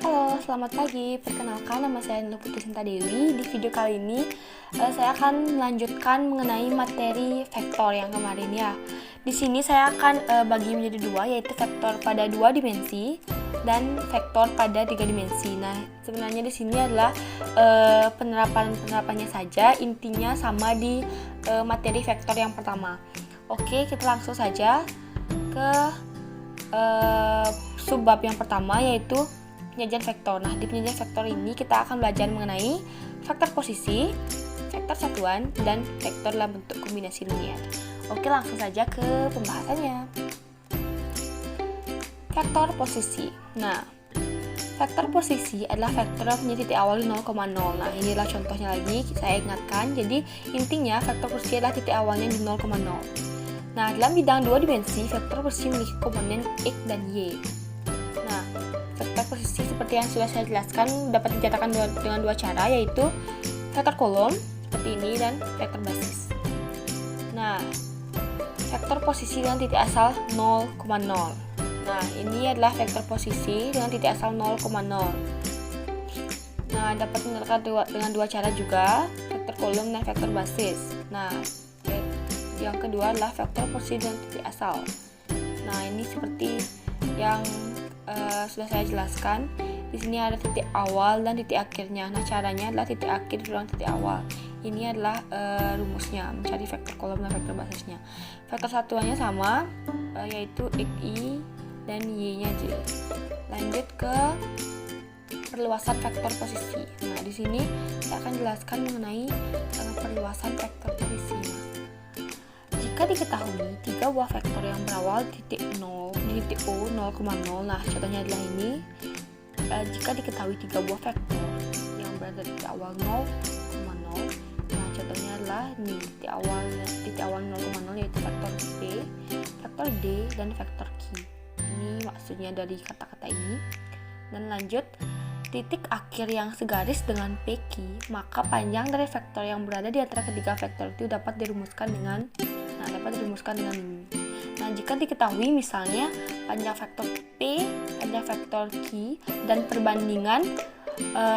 Halo, selamat pagi. Perkenalkan, nama saya Nur Putri Sinta Dewi. Di video kali ini saya akan melanjutkan mengenai materi vektor yang kemarin ya. Di sini saya akan bagi menjadi dua, yaitu vektor pada 2 dimensi dan vektor pada 3 dimensi. Nah, sebenarnya di sini adalah penerapannya saja, intinya sama di materi vektor yang pertama. Oke, kita langsung saja ke subbab yang pertama, yaitu penyajian vektor. Nah, di penyajian vektor ini kita akan belajar mengenai vektor posisi, vektor satuan, dan vektor dalam bentuk kombinasi linier. Oke, langsung saja ke pembahasannya. Vektor posisi. Nah, vektor posisi adalah vektor yang punya titik awal 0,0. Nah, inilah contohnya lagi, saya ingatkan. Jadi, intinya vektor posisi adalah titik awalnya di 0,0. Nah, dalam bidang 2 dimensi, vektor posisi memiliki komponen X dan Y. Nah, vektor posisi seperti yang sudah saya jelaskan dapat dinyatakan dengan dua cara, yaitu vektor kolom seperti ini dan vektor basis. Nah, vektor posisi dengan titik asal 0,0. Nah, ini adalah vektor posisi dengan titik asal 0,0. Nah, dapat dinyatakan dengan dua cara juga, vektor kolom dan vektor basis. Nah, yang kedua adalah vektor posisi dengan titik asal. Nah, ini seperti yang sudah saya jelaskan. Di sini ada titik awal dan titik akhirnya. Nah, caranya adalah titik akhir diulang titik awal. Ini adalah rumusnya, mencari vektor kolom dan vektor basisnya. Vektor satuannya sama, yaitu xi dan y-nya j. Lanjut ke perluasan vektor posisi. Nah, di sini saya akan jelaskan mengenai perluasan vektor posisi. Jika diketahui 3 buah vektor yang berawal di titik 0, di titik O 0,0. Nah, contohnya adalah ini. Jika diketahui 3 buah vektor yang berada di titik awal 0,0. Nah, contohnya adalah ini, titik awal 0,0, yaitu vektor P, vektor D, dan vektor Q. Ini maksudnya dari kata-kata ini. Dan lanjut, titik akhir yang segaris dengan PQ, maka panjang dari vektor yang berada di antara ketiga vektor itu dapat dirumuskan dengan ini. Nah, jika diketahui misalnya panjang vektor P, panjang vektor Q, dan perbandingan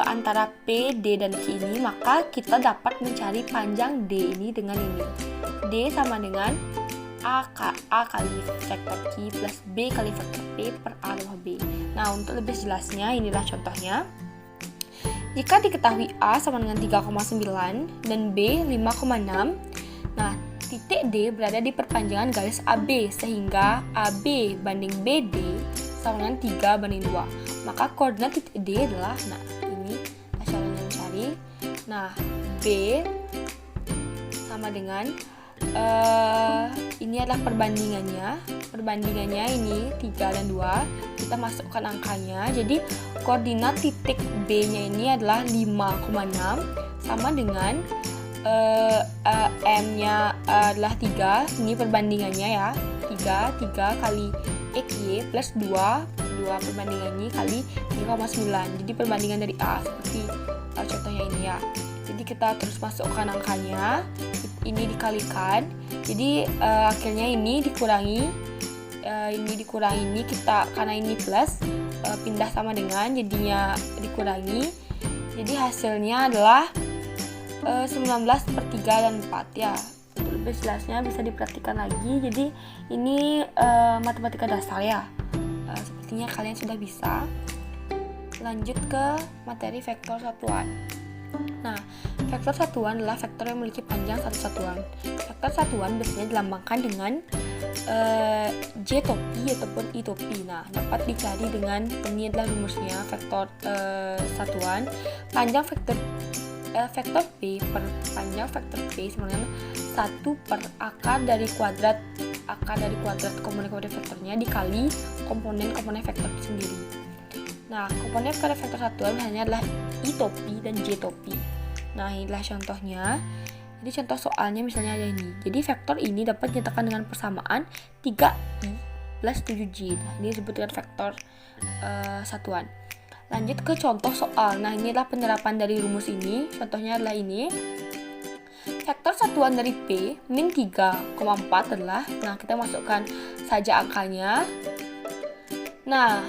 antara P, D, dan Q ini, maka kita dapat mencari panjang D ini dengan ini. D sama dengan A kali vektor Q plus B kali vektor P per A tambah B. Nah, untuk lebih jelasnya, inilah contohnya. Jika diketahui A sama dengan 3,9 dan B 5,6, nah, titik D berada di perpanjangan garis AB, sehingga AB banding BD sama dengan 3 banding 2. Maka koordinat titik D adalah, nah, ini caranya mencari. Nah, B sama dengan ini adalah perbandingannya ini 3 dan 2. Kita masukkan angkanya. Jadi koordinat titik B-nya ini adalah 5,6 sama dengan M-nya adalah 3. Ini perbandingannya ya, 3 kali XY plus 2 perbandingannya kali 3,9. Jadi perbandingan dari A seperti contohnya ini ya. Jadi kita terus masukkan angkanya, ini dikalikan. Jadi akhirnya ini dikurangi, ini kita, karena ini plus, pindah sama dengan, jadinya dikurangi. Jadi hasilnya adalah 19/3 dan 4 ya. Untuk lebih jelasnya bisa diperhatikan lagi. Jadi ini matematika dasar ya. Sepertinya kalian sudah bisa. Lanjut ke materi vektor satuan. Nah, vektor satuan adalah vektor yang memiliki panjang satu satuan. Vektor satuan biasanya dilambangkan dengan J topi ataupun I topi. Nah, dapat dicari dengan, ini adalah rumusnya vektor satuan. Panjang vektor P per panjang vektor P sama dengan 1 per akar dari kuadrat komponen vektornya dikali komponen vektor itu sendiri. Nah, komponen vektor satuan hanya adalah I topi dan J topi. Nah, inilah contohnya. Jadi contoh soalnya misalnya ada ini. Jadi vektor ini dapat dinyatakan dengan persamaan 3I plus 7J. Nah, ini disebut dengan vektor satuan. Lanjut ke contoh soal. Nah, ini adalah penerapan dari rumus ini. Contohnya adalah ini. Vektor satuan dari P min 3,4 adalah, nah, kita masukkan saja angkanya. Nah,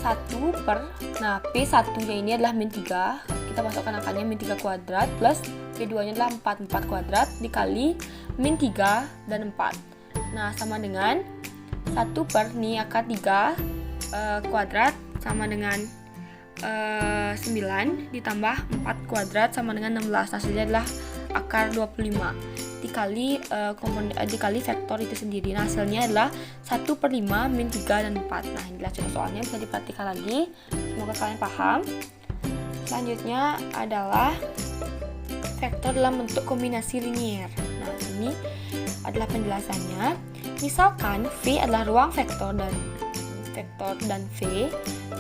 1 per, nah P1 nya ini adalah min 3, kita masukkan angkanya min 3 kuadrat plus P2 nya adalah 4 kuadrat dikali min 3 dan 4. Nah sama dengan 1 per nih akar 3 kuadrat sama dengan 9 ditambah 4 kuadrat sama dengan 16, hasilnya adalah akar 25 dikali vektor itu sendiri. Nah hasilnya adalah 1 per 5 min 3 dan 4. Nah inilah contoh soalnya, bisa diperhatikan lagi, semoga kalian paham. Selanjutnya adalah vektor dalam bentuk kombinasi linier. Nah ini adalah penjelasannya. Misalkan V adalah ruang vektor dan V,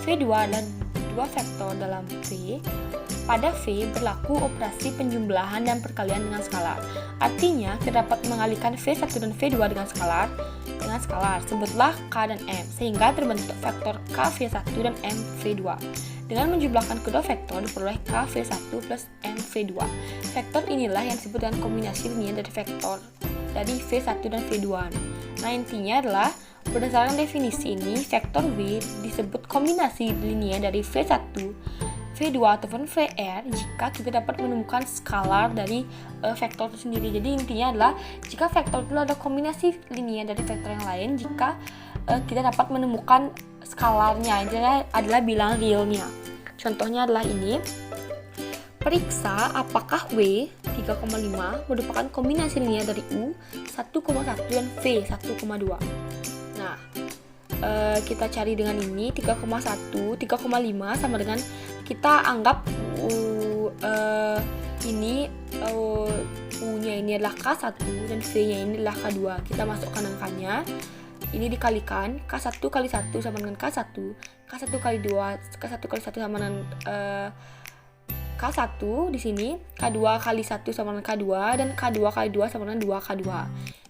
V2 adalah dua vektor dalam V. Pada V berlaku operasi penjumlahan dan perkalian dengan skalar. Artinya, kita dapat mengalihkan V1 dan V2 dengan skalar. Sebutlah K dan M, sehingga terbentuk vektor K V1 dan M V2. Dengan menjumlahkan kedua vektor, diperoleh K V1 plus M V2. Vektor inilah yang disebut dengan kombinasi linier dari vektor dari V1 dan V2. Nah, intinya adalah berdasarkan definisi ini, vektor V disebut kombinasi linier dari V1, V2 ataupun VR jika kita dapat menemukan skalar dari vektor itu sendiri. Jadi intinya adalah jika vektor itu ada kombinasi linier dari vektor yang lain, jika kita dapat menemukan skalarnya, intinya adalah bilangan realnya. Contohnya adalah ini. Periksa apakah W 3,5 merupakan kombinasi linier dari U 1,1 dan V 1,2. Nah, kita cari dengan ini 3,1, 3,5 sama dengan, kita anggap ini U-nya ini adalah K1 dan V-nya ini adalah K2. Kita masukkan angkanya. Ini dikalikan, K1 kali 1 sama dengan K1, K1 kali 2, K1 kali 1 sama dengan K1 di sini, K2 kali 1 sama dengan K2, dan K2 kali 2 sama dengan 2K2.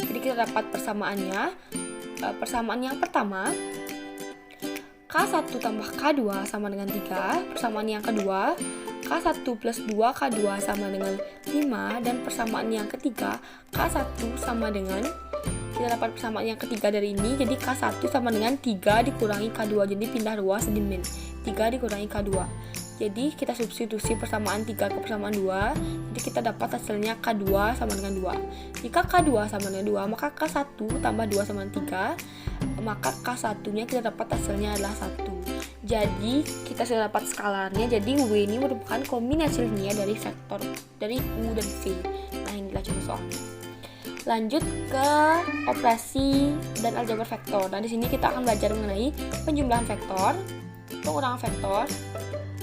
Jadi kita dapat persamaannya. Persamaan yang pertama, K1 tambah K2 sama dengan 3. Persamaan yang kedua, K1 plus 2K2 sama dengan 5. Dan persamaan yang ketiga, K1 sama dengan, kita dapat persamaan yang ketiga dari ini, jadi K1 sama dengan 3 dikurangi K2, jadi pindah ruas di min 3 dikurangi K2. Jadi kita substitusi persamaan 3 ke persamaan 2, jadi kita dapat hasilnya K2 sama dengan 2. Jika K2 sama dengan 2, maka K1 tambah 2 sama dengan 3, maka K1 nya kita dapat hasilnya adalah 1. Jadi kita sudah dapat skalarnya, jadi W ini merupakan kombinasi linier dari vektor dari U dan V. Nah inilah contoh soalnya. Lanjut ke operasi dan aljabar vektor. Nah di sini kita akan belajar mengenai penjumlahan vektor, pengurangan vektor,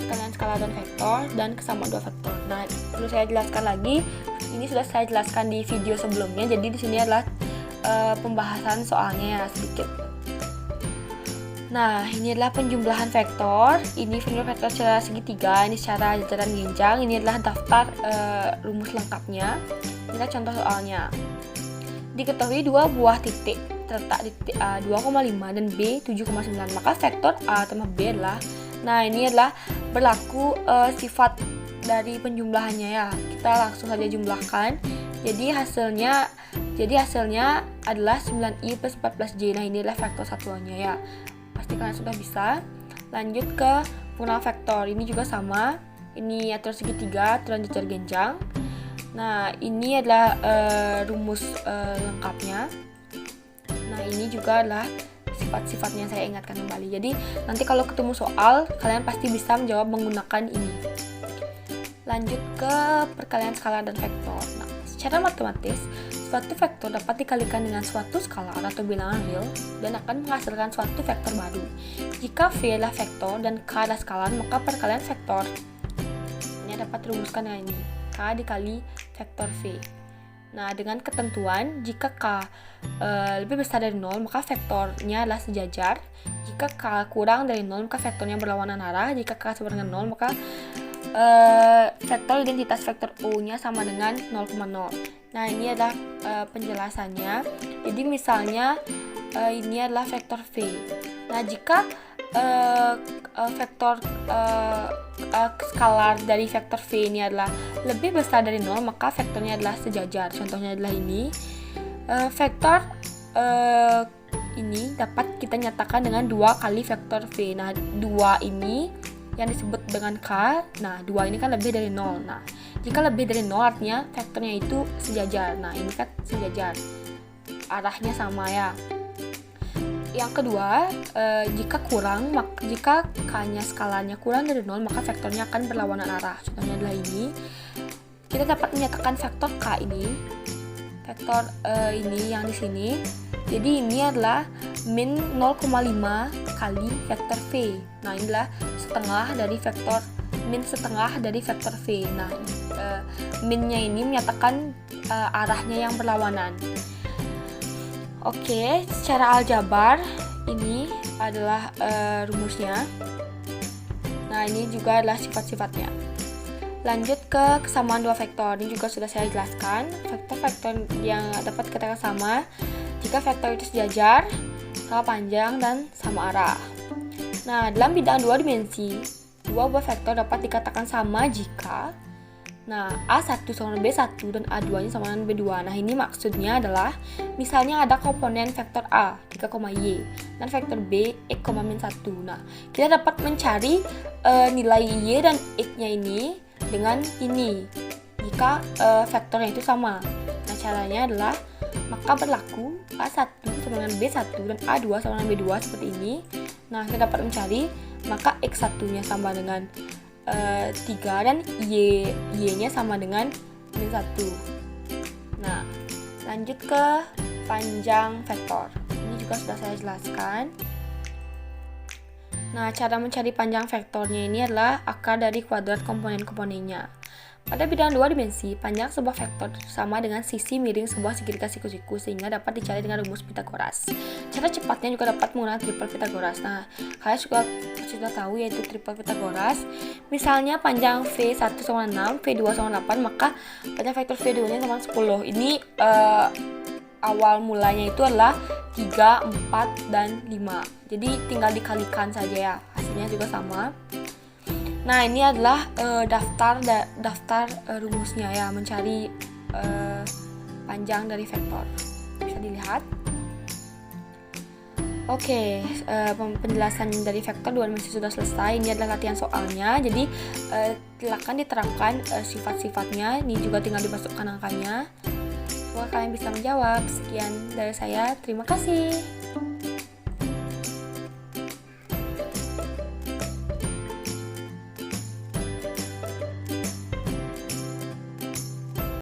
perkalian skalar dan vektor, dan kesamaan dua vektor. Nah, perlu saya jelaskan lagi, ini sudah saya jelaskan di video sebelumnya, jadi di sini adalah pembahasan soalnya ya, sedikit. Nah, ini adalah penjumlahan vektor, ini vektor secara segitiga, ini secara jajaran genjang, ini adalah daftar rumus lengkapnya. Inilah contoh soalnya. Diketahui dua buah titik terletak di titik A 2,5 dan B 7,9, maka vektor A tambah B adalah, nah ini adalah berlaku sifat dari penjumlahannya ya. Kita langsung saja jumlahkan. Jadi hasilnya adalah 9i plus 14j. Nah ini adalah vektor satuannya ya. Pasti kalian sudah bisa. Lanjut ke pengurangan vektor. Ini juga sama. Ini aturan segitiga, aturan jajar genjang. Nah ini adalah rumus lengkapnya. Nah ini juga adalah sifat-sifatnya, saya ingatkan kembali. Jadi nanti kalau ketemu soal, kalian pasti bisa menjawab menggunakan ini. Lanjut ke perkalian skalar dan vektor. Nah, secara matematis, suatu vektor dapat dikalikan dengan suatu skalar atau bilangan real dan akan menghasilkan suatu vektor baru. Jika V adalah vektor dan K adalah skalar, maka perkalian vektor ini dapat dirumuskan dengan ini, K dikali vektor V. Nah, dengan ketentuan, jika K lebih besar dari 0, maka vektornya adalah sejajar. Jika K kurang dari 0, maka vektornya berlawanan arah. Jika K sama dengan 0, maka vektor identitas vektor U-nya sama dengan 0,0. Nah, ini adalah penjelasannya. Jadi, misalnya, ini adalah vektor V. Nah, jika vektor skalar dari vektor V ini adalah lebih besar dari 0, maka vektornya adalah sejajar. Contohnya adalah ini. Vektor ini dapat kita nyatakan dengan 2 kali vektor V. Nah, 2 ini yang disebut dengan K. Nah, 2 ini kan lebih dari 0. Nah, jika lebih dari 0 artinya vektornya itu sejajar. Nah, ini kan sejajar. Arahnya sama ya. Yang kedua, jika K-nya skalanya kurang dari 0, maka vektornya akan berlawanan arah. Contohnya adalah ini. Kita dapat menyatakan vektor K ini. Vektor ini yang di sini. Jadi ini adalah min 0,5 kali vektor V. Nah, inilah min setengah dari vektor V. Nah, minnya ini menyatakan arahnya yang berlawanan. Oke, secara aljabar ini adalah rumusnya. Nah, ini juga adalah sifat-sifatnya. Lanjut ke kesamaan dua vektor. Ini juga sudah saya jelaskan. Vektor-vektor yang dapat dikatakan sama jika vektor itu sejajar, sama panjang, dan sama arah. Nah, dalam bidang 2 dimensi, dua buah vektor dapat dikatakan sama jika A1 sama dengan B1 dan A2-nya sama dengan B2. Nah, ini maksudnya adalah misalnya ada komponen vektor A 3, Y dan vektor B X, min 1. Nah, kita dapat mencari nilai Y dan X-nya ini dengan ini jika vektornya itu sama. Nah, caranya adalah maka berlaku A1 sama dengan B1 dan A2 sama dengan B2 seperti ini. Nah, kita dapat mencari maka X1-nya sama dengan 3 dan Y-nya sama dengan min 1. Nah, lanjut ke panjang vektor. Ini juga sudah saya jelaskan. Nah, cara mencari panjang vektornya ini adalah akar dari kuadrat komponen-komponennya. Pada bidang 2 dimensi, panjang sebuah vektor sama dengan sisi miring sebuah segitiga siku-siku sehingga dapat dicari dengan rumus Pythagoras. Cara cepatnya juga dapat menggunakan triple Pythagoras. Nah, kalian juga sudah tahu yaitu triple Pythagoras. Misalnya panjang V1 sama 6, V2 sama 8, maka panjang vektor V2-nya sama 10. Ini awal mulanya itu adalah 3, 4, dan 5. Jadi tinggal dikalikan saja ya. Hasilnya juga sama. Nah, ini adalah daftar rumusnya ya, mencari panjang dari vektor. Bisa dilihat. Oke, penjelasan dari vektor 2 dimensi sudah selesai. Ini adalah latihan soalnya. Jadi silakan diterapkan sifat-sifatnya. Ini juga tinggal dimasukkan angkanya. Semoga kalian bisa menjawab. Sekian dari saya. Terima kasih.